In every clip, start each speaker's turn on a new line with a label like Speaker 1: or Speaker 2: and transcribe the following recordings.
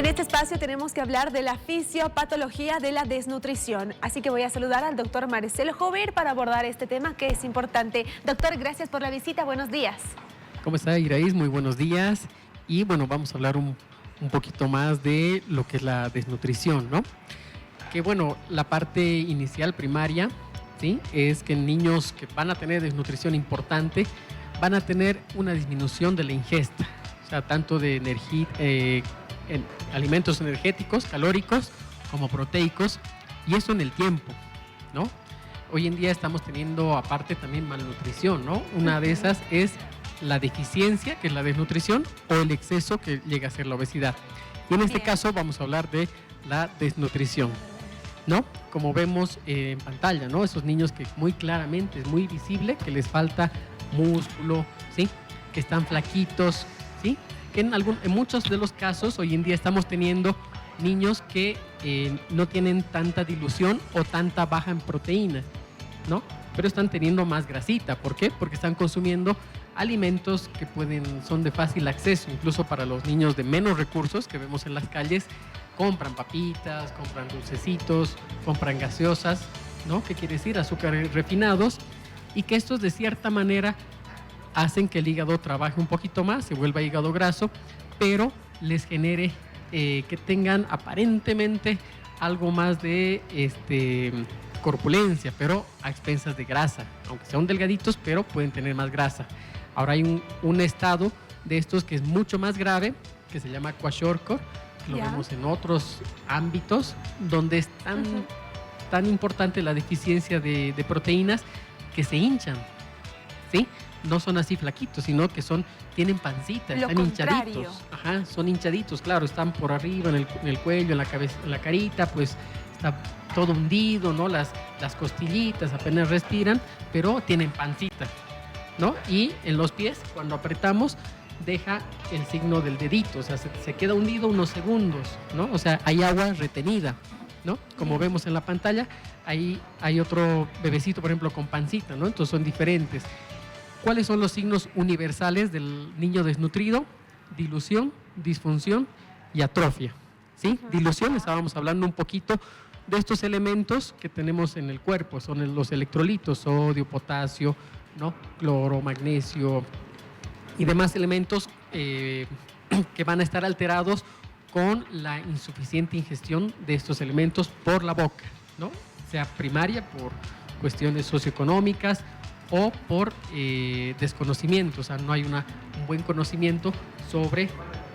Speaker 1: En este espacio tenemos que hablar de la fisiopatología de la desnutrición. Así que voy a saludar al doctor Marcelo Jover para abordar este tema que es importante. Doctor, gracias por la visita. Buenos días.
Speaker 2: ¿Cómo está, Iraís? Muy buenos días. Y bueno, vamos a hablar un poquito más de lo que es la desnutrición, ¿no? Que bueno, la parte inicial, primaria, ¿sí? Es que niños que van a tener desnutrición importante van a tener una disminución de la ingesta, o sea, tanto de energía, en alimentos energéticos, calóricos, como proteicos, y eso en el tiempo, ¿no? Hoy en día estamos teniendo aparte también malnutrición, ¿no? Una de esas es la deficiencia, que es la desnutrición, o el exceso, que llega a ser la obesidad. Y en este caso vamos a hablar de la desnutrición, ¿no? Como vemos en pantalla, ¿no? Esos niños que muy claramente es muy visible que les falta músculo, ¿sí? Que están flaquitos, ¿sí? Que en muchos de los casos hoy en día estamos teniendo niños que no tienen tanta dilución o tanta baja en proteína, ¿no? Pero están teniendo más grasita. ¿Por qué? Porque están consumiendo alimentos que son de fácil acceso, incluso para los niños de menos recursos que vemos en las calles. Compran papitas, compran dulcecitos, compran gaseosas, ¿no? ¿Qué quiere decir? Azúcares refinados, y que estos de cierta manera hacen que el hígado trabaje un poquito más, se vuelva hígado graso, pero les genere que tengan aparentemente algo más de corpulencia, pero a expensas de grasa, aunque sean delgaditos, pero pueden tener más grasa. Ahora hay un estado de estos que es mucho más grave, que se llama kwashiorkor, que lo vemos en otros ámbitos, donde es tan importante la deficiencia de proteínas que se hinchan, ¿sí? No son así flaquitos, sino que tienen pancita, están hinchaditos. Ajá, son hinchaditos, claro, están por arriba, en el cuello, en la cabeza, en la carita, pues está todo hundido, ¿no? Las costillitas apenas respiran, pero tienen pancita, ¿no? Y en los pies, cuando apretamos, deja el signo del dedito, o sea, se queda hundido unos segundos, ¿no? O sea, hay agua retenida, ¿no? Como vemos en la pantalla, ahí hay otro bebecito, por ejemplo, con pancita, ¿no? Entonces son diferentes. ¿Cuáles son los signos universales del niño desnutrido? Dilución, disfunción y atrofia, ¿sí? Dilución, estábamos hablando un poquito de estos elementos que tenemos en el cuerpo, son los electrolitos, sodio, potasio, ¿no? Cloro, magnesio y demás elementos que van a estar alterados con la insuficiente ingestión de estos elementos por la boca, ¿no? Sea primaria por cuestiones socioeconómicas o por desconocimiento, o sea, no hay un buen conocimiento sobre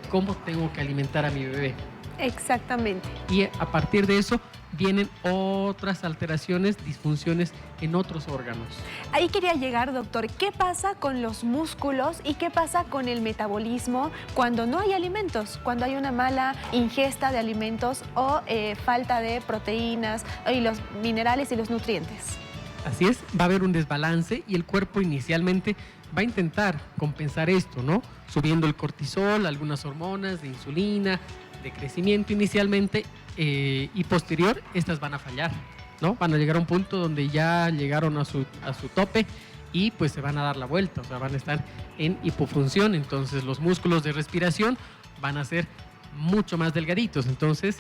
Speaker 2: cómo tengo que alimentar a mi bebé.
Speaker 1: Exactamente.
Speaker 2: Y a partir de eso vienen otras alteraciones, disfunciones en otros órganos.
Speaker 1: Ahí quería llegar, doctor. ¿Qué pasa con los músculos y qué pasa con el metabolismo cuando no hay alimentos? Cuando hay una mala ingesta de alimentos o falta de proteínas y los minerales y los nutrientes.
Speaker 2: Así es, va a haber un desbalance y el cuerpo inicialmente va a intentar compensar esto, ¿no? Subiendo el cortisol, algunas hormonas de insulina, de crecimiento inicialmente, y posterior estas van a fallar, ¿no? Van a llegar a un punto donde ya llegaron a su tope y pues se van a dar la vuelta, o sea, van a estar en hipofunción, entonces los músculos de respiración van a ser mucho más delgaditos, entonces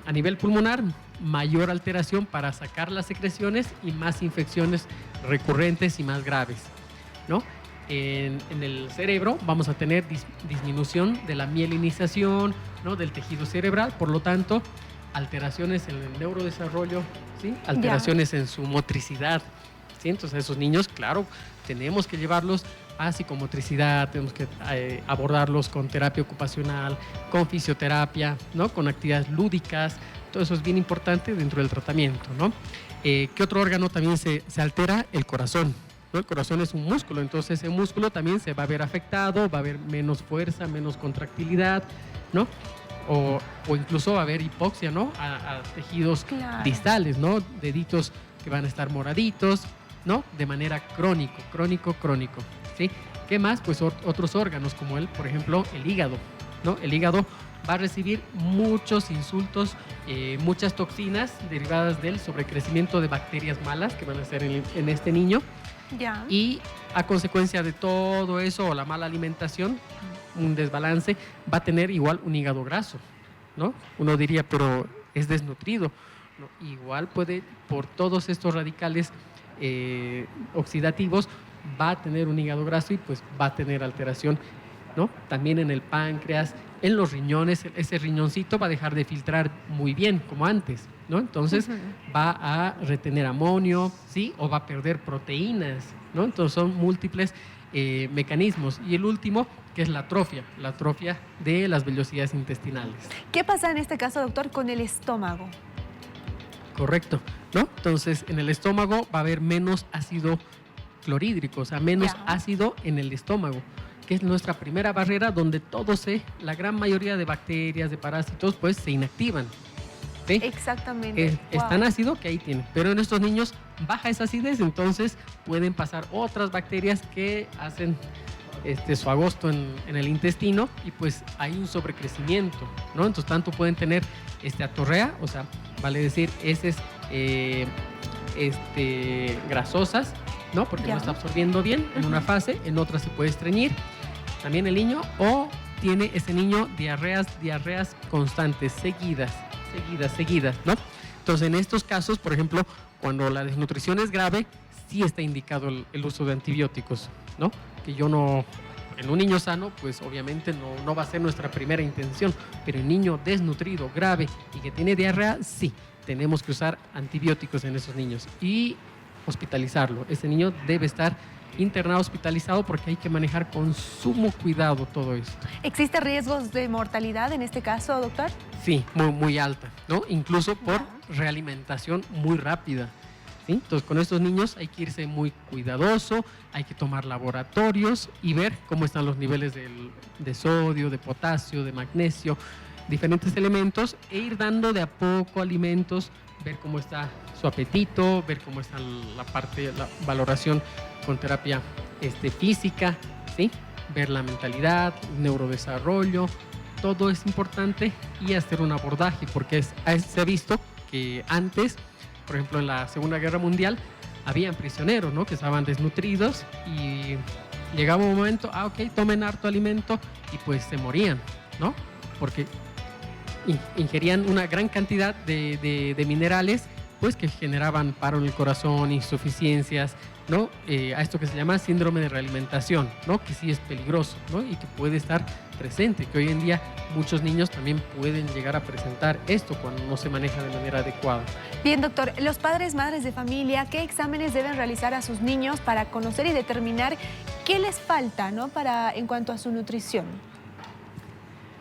Speaker 2: a nivel pulmonar mayor alteración para sacar las secreciones y más infecciones recurrentes y más graves, ¿no? En el cerebro vamos a tener disminución de la mielinización, ¿no? Del tejido cerebral, por lo tanto alteraciones en el neurodesarrollo, ¿sí? Alteraciones en su motricidad, ¿sí? Entonces a esos niños, claro, tenemos que llevarlos a psicomotricidad, tenemos que abordarlos con terapia ocupacional, con fisioterapia, ¿no? Con actividades lúdicas. Todo eso es bien importante dentro del tratamiento, ¿no? ¿Qué otro órgano también se altera? El corazón, ¿no? El corazón es un músculo, entonces ese músculo también se va a ver afectado, va a haber menos fuerza, menos contractilidad, ¿no? O incluso va a haber hipoxia, ¿no? A tejidos distales, ¿no? Deditos que van a estar moraditos, ¿no? De manera crónico, ¿sí? ¿Qué más? Pues otros órganos como por ejemplo, el hígado, ¿no? El hígado va a recibir muchos insultos, muchas toxinas derivadas del sobrecrecimiento de bacterias malas que van a ser en este niño. Y a consecuencia de todo eso o la mala alimentación, un desbalance, va a tener igual un hígado graso, ¿no? Uno diría, pero es desnutrido. ¿No? Igual puede, por todos estos radicales oxidativos, va a tener un hígado graso y pues va a tener alteración, ¿no? También en el páncreas, en los riñones, ese riñoncito va a dejar de filtrar muy bien como antes, ¿no? Entonces va a retener amonio, ¿sí? O va a perder proteínas, ¿no? Entonces son múltiples mecanismos. Y el último, que es la atrofia de las vellosidades intestinales.
Speaker 1: ¿Qué pasa en este caso, doctor, con el estómago?
Speaker 2: Correcto, ¿no? Entonces en el estómago va a haber menos ácido clorhídrico, o sea, menos ácido en el estómago, que es nuestra primera barrera donde la gran mayoría de bacterias, de parásitos, pues se inactivan. ¿Sí?
Speaker 1: Exactamente.
Speaker 2: Es tan ácido que ahí tienen. Pero en estos niños baja esa acidez, entonces pueden pasar otras bacterias que hacen su agosto en el intestino y pues hay un sobrecrecimiento, ¿no? Entonces tanto pueden tener atorrea, o sea, vale decir, heces grasosas, ¿no? Porque no está absorbiendo bien en una fase, en otra se puede estreñir también el niño, o tiene ese niño diarreas constantes, seguidas, ¿no? Entonces en estos casos, por ejemplo, cuando la desnutrición es grave, sí está indicado el uso de antibióticos, ¿no? Que en un niño sano, pues obviamente no va a ser nuestra primera intención, pero en niño desnutrido, grave y que tiene diarrea, sí, tenemos que usar antibióticos en esos niños y hospitalizarlo. Ese niño debe estar internado, hospitalizado, porque hay que manejar con sumo cuidado todo esto.
Speaker 1: ¿Existe riesgos de mortalidad en este caso, doctor?
Speaker 2: Sí, muy, muy alta, ¿no? Incluso por realimentación muy rápida. ¿Sí? Entonces, con estos niños hay que irse muy cuidadoso, hay que tomar laboratorios y ver cómo están los niveles de sodio, de potasio, de magnesio, diferentes elementos, e ir dando de a poco alimentos, ver cómo está su apetito, ver cómo está la valoración con terapia física, ¿sí? Ver la mentalidad, neurodesarrollo, todo es importante, y hacer un abordaje, porque se ha visto que antes, por ejemplo, en la Segunda Guerra Mundial, habían prisioneros, ¿no? Que estaban desnutridos y llegaba un momento, tomen harto alimento y pues se morían, ¿no? Porque ingerían una gran cantidad de minerales, pues que generaban paro en el corazón, insuficiencias, ¿no? A esto que se llama síndrome de realimentación, ¿no? Que sí es peligroso, ¿no? Y que puede estar presente, que hoy en día muchos niños también pueden llegar a presentar esto cuando no se maneja de manera adecuada.
Speaker 1: Bien, doctor, los padres, madres de familia, ¿qué exámenes deben realizar a sus niños para conocer y determinar qué les falta, ¿no? en cuanto a su nutrición?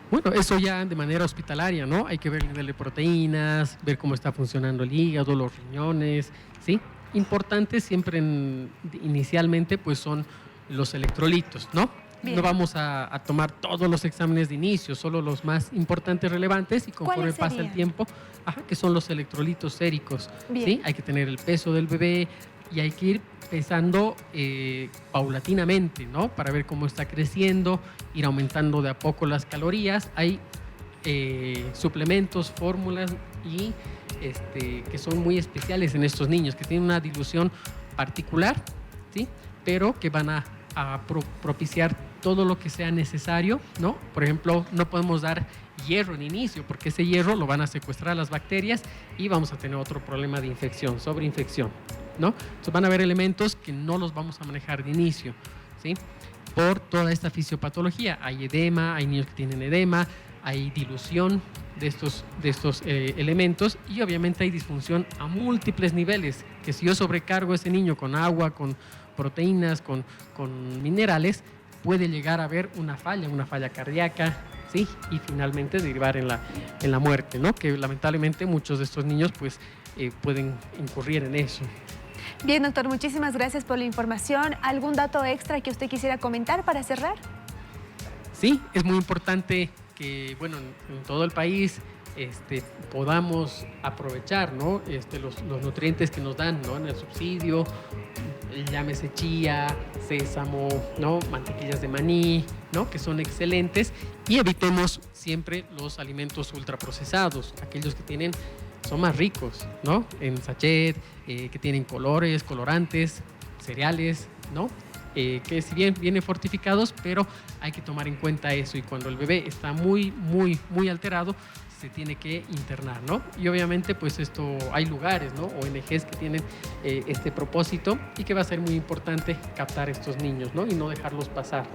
Speaker 2: Bueno, eso ya de manera hospitalaria, ¿no? Hay que ver el nivel de proteínas, ver cómo está funcionando el hígado, los riñones, ¿sí? Importante siempre inicialmente pues son los electrolitos, ¿no? Bien. No vamos a tomar todos los exámenes de inicio, solo los más importantes, relevantes, y conforme pasa el tiempo, que son los electrolitos séricos, ¿sí? Hay que tener el peso del bebé y hay que ir pesando paulatinamente, ¿no? Para ver cómo está creciendo, ir aumentando de a poco las calorías. Hay suplementos, fórmulas y que son muy especiales en estos niños, que tienen una dilución particular, ¿sí? Pero que van a propiciar todo lo que sea necesario, ¿no? Por ejemplo, no podemos dar hierro en inicio, porque ese hierro lo van a secuestrar las bacterias y vamos a tener otro problema de infección, sobreinfección, ¿no? Entonces van a haber elementos que no los vamos a manejar de inicio, ¿sí? Por toda esta fisiopatología. Hay edema, hay niños que tienen edema, hay dilución de estos elementos, y obviamente hay disfunción a múltiples niveles, que si yo sobrecargo a ese niño con agua, con proteínas, con minerales, puede llegar a haber una falla cardíaca, ¿sí? Y finalmente derivar en la muerte, ¿no? Que lamentablemente muchos de estos niños pues pueden incurrir en eso.
Speaker 1: Bien, doctor, muchísimas gracias por la información. ¿Algún dato extra que usted quisiera comentar para cerrar?
Speaker 2: Sí, es muy importante que, bueno, en todo el país podamos aprovechar, ¿no? Los nutrientes que nos dan, ¿no? En el subsidio, llámese chía, sésamo, ¿no? Mantequillas de maní, ¿no? Que son excelentes, y evitemos siempre los alimentos ultraprocesados, aquellos que son más ricos, ¿no? En sachet, que tienen colores, colorantes, cereales, ¿no? que si bien vienen fortificados, pero hay que tomar en cuenta eso, y cuando el bebé está muy alterado, se tiene que internar, ¿no? Y obviamente pues esto, hay lugares, ¿no? ONGs que tienen este propósito, y que va a ser muy importante captar a estos niños, ¿no? Y no dejarlos pasar.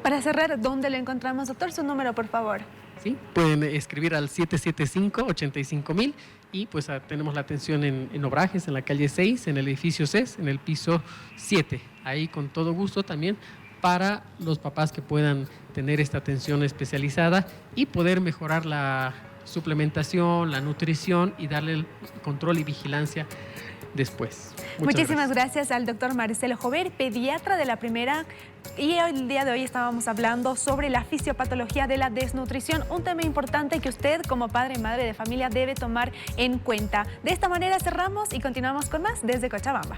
Speaker 1: Para cerrar, ¿dónde lo encontramos, doctor? Su número, por favor.
Speaker 2: Sí, pueden escribir al 775-85000, y pues tenemos la atención en Obrajes, en la calle 6, en el edificio CES, en el piso 7. Ahí con todo gusto también para los papás que puedan tener esta atención especializada y poder mejorar la suplementación, la nutrición, y darle el control y vigilancia después.
Speaker 1: Muchísimas gracias al doctor Marcelo Jover, pediatra de la Primera. Y el día de hoy estábamos hablando sobre la fisiopatología de la desnutrición, un tema importante que usted como padre y madre de familia debe tomar en cuenta. De esta manera cerramos y continuamos con más desde Cochabamba.